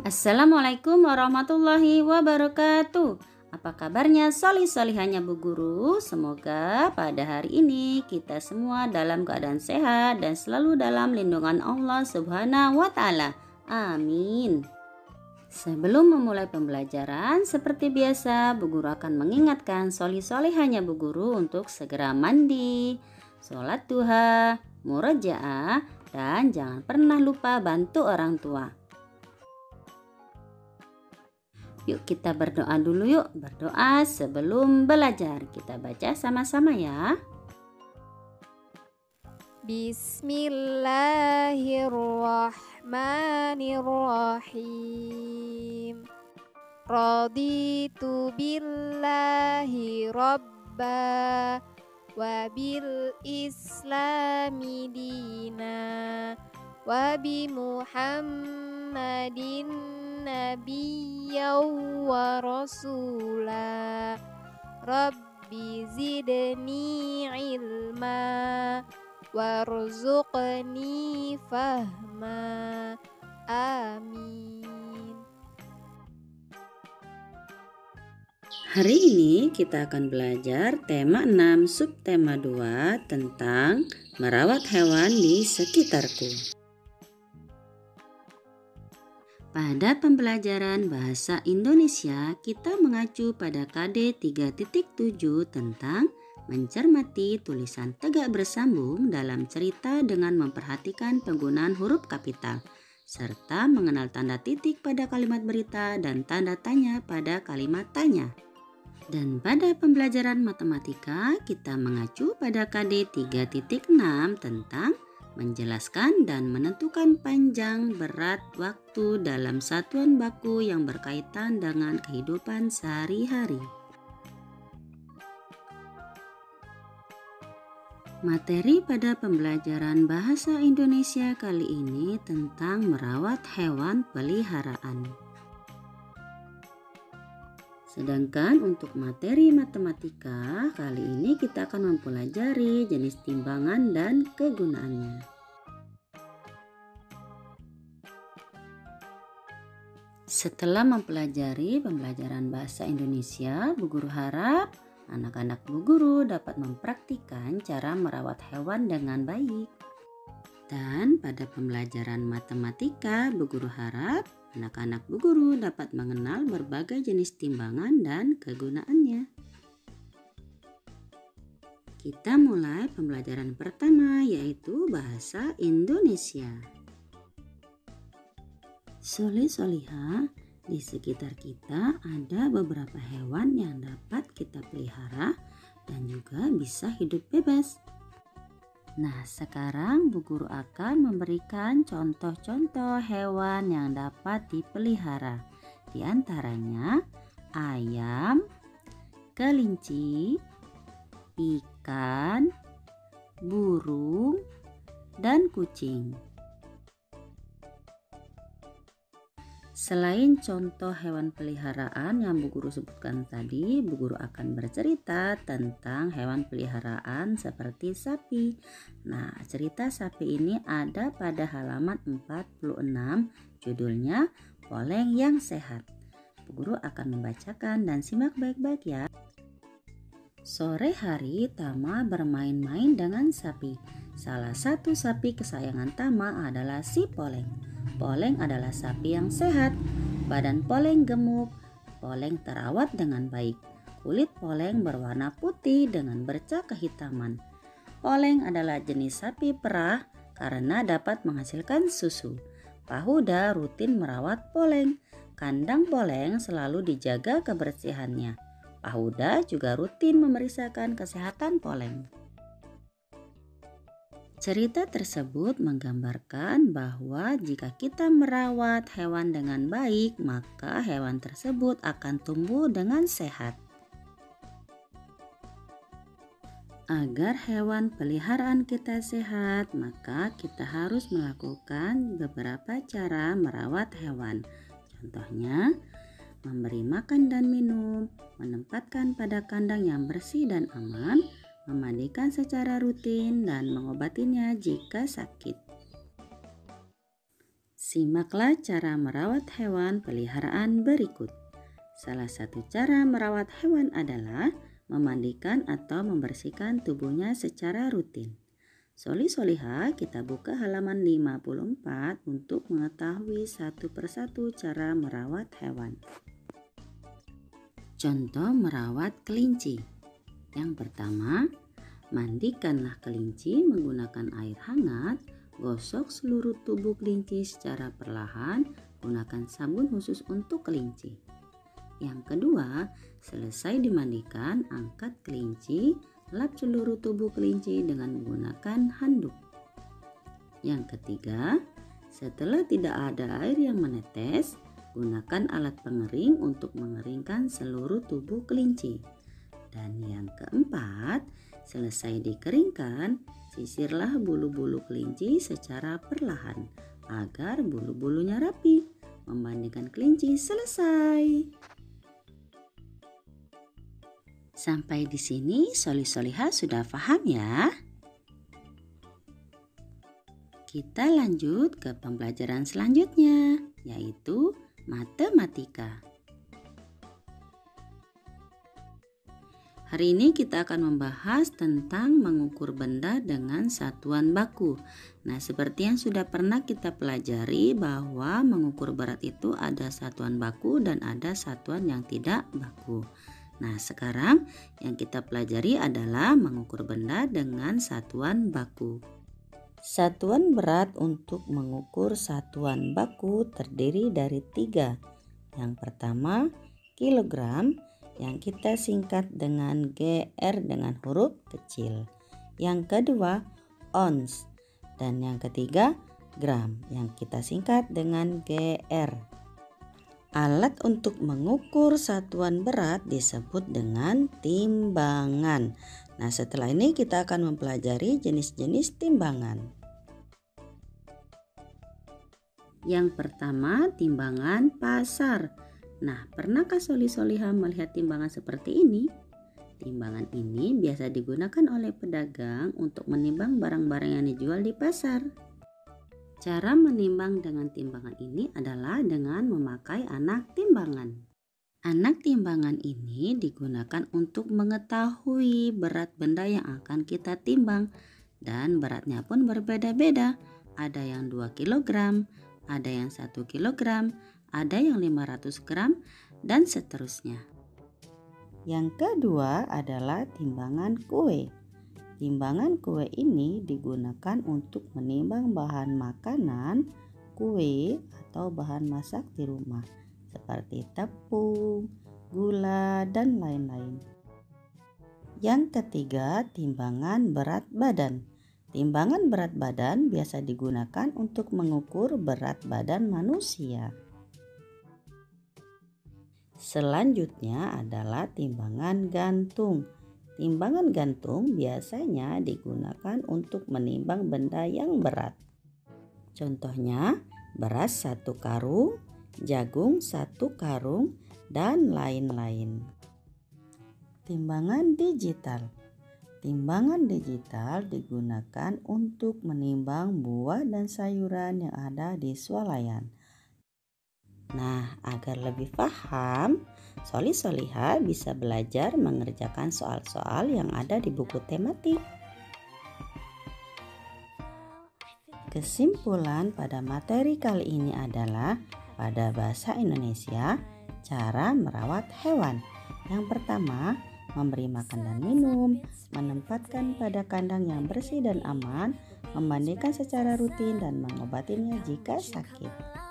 Assalamualaikum warahmatullahi wabarakatuh. Apa kabarnya solih-solihannya Bu Guru? Semoga pada hari ini kita semua dalam keadaan sehat dan selalu dalam lindungan Allah Subhanahu wa Ta'ala. Amin. Sebelum memulai pembelajaran, seperti biasa Bu Guru akan mengingatkan solih-solihannya Bu Guru untuk segera mandi, sholat duha, murojaah, dan jangan pernah lupa bantu orang tua. Yuk kita berdoa dulu yuk. Berdoa sebelum belajar. Kita baca sama-sama ya. Bismillahirrahmanirrahim. Raditu billahi rabba wa bil islami dina wa bi Muhammadin nabiyya wa rasula. Rabbi zidni ilma warzuqni fahma. Amin. Hari ini kita akan belajar tema 6 subtema 2 tentang merawat hewan di sekitarku. Pada pembelajaran bahasa Indonesia, kita mengacu pada KD 3.7 tentang mencermati tulisan tegak bersambung dalam cerita dengan memperhatikan penggunaan huruf kapital, serta mengenal tanda titik pada kalimat berita dan tanda tanya pada kalimat tanya. Dan pada pembelajaran matematika, kita mengacu pada KD 3.6 tentang menjelaskan dan menentukan panjang berat waktu dalam satuan baku yang berkaitan dengan kehidupan sehari-hari. Materi pada pembelajaran bahasa Indonesia kali ini tentang merawat hewan peliharaan. Sedangkan untuk materi matematika, kali ini kita akan mempelajari jenis timbangan dan kegunaannya. Setelah mempelajari pembelajaran bahasa Indonesia, Bu Guru harap anak-anak Bu Guru dapat mempraktikkan cara merawat hewan dengan baik. Dan pada pembelajaran matematika, Bu Guru harap anak-anak Bu Guru dapat mengenal berbagai jenis timbangan dan kegunaannya. Kita mulai pembelajaran pertama, yaitu bahasa Indonesia. Solih-solihah, di sekitar kita ada beberapa hewan yang dapat kita pelihara dan juga bisa hidup bebas. Nah, sekarang Bu Guru akan memberikan contoh-contoh hewan yang dapat dipelihara. Di antaranya ayam, kelinci, ikan, burung, dan kucing. Selain contoh hewan peliharaan yang Bu Guru sebutkan tadi, Bu Guru akan bercerita tentang hewan peliharaan seperti sapi. Nah, cerita sapi ini ada pada halaman 46, judulnya Poleng yang Sehat. Bu Guru akan membacakan dan simak baik-baik ya. Sore hari Tama bermain-main dengan sapi. Salah satu sapi kesayangan Tama adalah si Poleng. Poleng adalah sapi yang sehat. Badan Poleng gemuk. Poleng terawat dengan baik. Kulit Poleng berwarna putih dengan bercak kehitaman. Poleng adalah jenis sapi perah karena dapat menghasilkan susu. Pahuda rutin merawat Poleng. Kandang Poleng selalu dijaga kebersihannya. Pahuda juga rutin memeriksakan kesehatan Poleng. Cerita tersebut menggambarkan bahwa jika kita merawat hewan dengan baik, maka hewan tersebut akan tumbuh dengan sehat. Agar hewan peliharaan kita sehat, maka kita harus melakukan beberapa cara merawat hewan. Contohnya, memberi makan dan minum, menempatkan pada kandang yang bersih dan aman, memandikan secara rutin, dan mengobatinya jika sakit. Simaklah cara merawat hewan peliharaan berikut. Salah satu cara merawat hewan adalah memandikan atau membersihkan tubuhnya secara rutin. Soli-soliha, kita buka halaman 54 untuk mengetahui satu persatu cara merawat hewan. Contoh merawat kelinci. Yang pertama, mandikanlah kelinci menggunakan air hangat. Gosok seluruh tubuh kelinci secara perlahan, gunakan sabun khusus untuk kelinci. Yang kedua, selesai dimandikan, angkat kelinci, lap seluruh tubuh kelinci dengan menggunakan handuk. Yang ketiga, setelah tidak ada air yang menetes, gunakan alat pengering untuk mengeringkan seluruh tubuh kelinci. Dan yang keempat, selesai dikeringkan, sisirlah bulu-bulu kelinci secara perlahan agar bulu-bulunya rapi. Memandikan kelinci selesai. Sampai di sini Soli-soliha sudah paham ya? Kita lanjut ke pembelajaran selanjutnya, yaitu matematika. Hari ini kita akan membahas tentang mengukur benda dengan satuan baku. Nah, seperti yang sudah pernah kita pelajari bahwa mengukur berat itu ada satuan baku dan ada satuan yang tidak baku. Nah, sekarang yang kita pelajari adalah mengukur benda dengan satuan baku. Satuan berat untuk mengukur satuan baku terdiri dari 3. Yang pertama, kilogram, yang kita singkat dengan GR dengan huruf kecil. Yang kedua, ons. Dan yang ketiga, gram, yang kita singkat dengan GR. Alat untuk mengukur satuan berat disebut dengan timbangan. Nah, setelah ini kita akan mempelajari jenis-jenis timbangan. Yang pertama, timbangan pasar. Nah, pernahkah Soli-soliha melihat timbangan seperti ini? Timbangan ini biasa digunakan oleh pedagang untuk menimbang barang-barang yang dijual di pasar. Cara menimbang dengan timbangan ini adalah dengan memakai anak timbangan. Anak timbangan ini digunakan untuk mengetahui berat benda yang akan kita timbang, dan beratnya pun berbeda-beda. Ada yang 2 kg, ada yang 1 kg, ada yang 500 gram, dan seterusnya. Yang kedua adalah timbangan kue. Timbangan kue ini digunakan untuk menimbang bahan makanan, kue, atau bahan masak di rumah, seperti tepung, gula, dan lain-lain. Yang ketiga, timbangan berat badan. Timbangan berat badan biasa digunakan untuk mengukur berat badan manusia. Selanjutnya adalah timbangan gantung. Timbangan gantung biasanya digunakan untuk menimbang benda yang berat. Contohnya, beras 1 karung, jagung 1 karung, dan lain-lain. Timbangan digital. Timbangan digital digunakan untuk menimbang buah dan sayuran yang ada di swalayan. Nah, agar lebih paham, Soli-soliha bisa belajar mengerjakan soal-soal yang ada di buku tematik. Kesimpulan pada materi kali ini adalah pada bahasa Indonesia, cara merawat hewan. Yang pertama, memberi makan dan minum, menempatkan pada kandang yang bersih dan aman, memandikan secara rutin, dan mengobatinya jika sakit.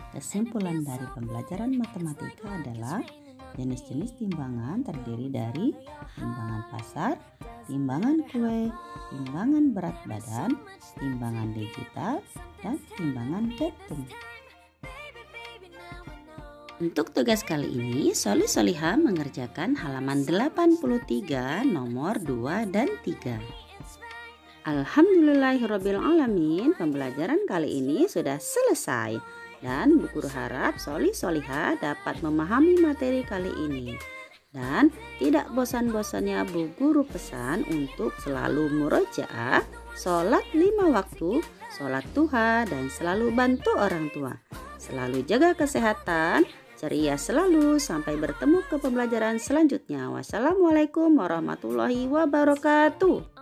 Kesimpulan dari pembelajaran matematika adalah jenis-jenis timbangan terdiri dari timbangan pasar, timbangan kue, timbangan berat badan, timbangan digital, dan timbangan gantung. Untuk tugas kali ini, Soli-soliha mengerjakan halaman 83 nomor 2 dan 3. Alhamdulillahirrabbilalamin, pembelajaran kali ini sudah selesai. Dan Bu Guru harap Soli-soliha dapat memahami materi kali ini. Dan tidak bosan-bosannya Bu Guru pesan untuk selalu murojaah, sholat 5 waktu, sholat duha, dan selalu bantu orang tua. Selalu jaga kesehatan, ceria selalu, sampai bertemu ke pembelajaran selanjutnya. Wassalamualaikum warahmatullahi wabarakatuh.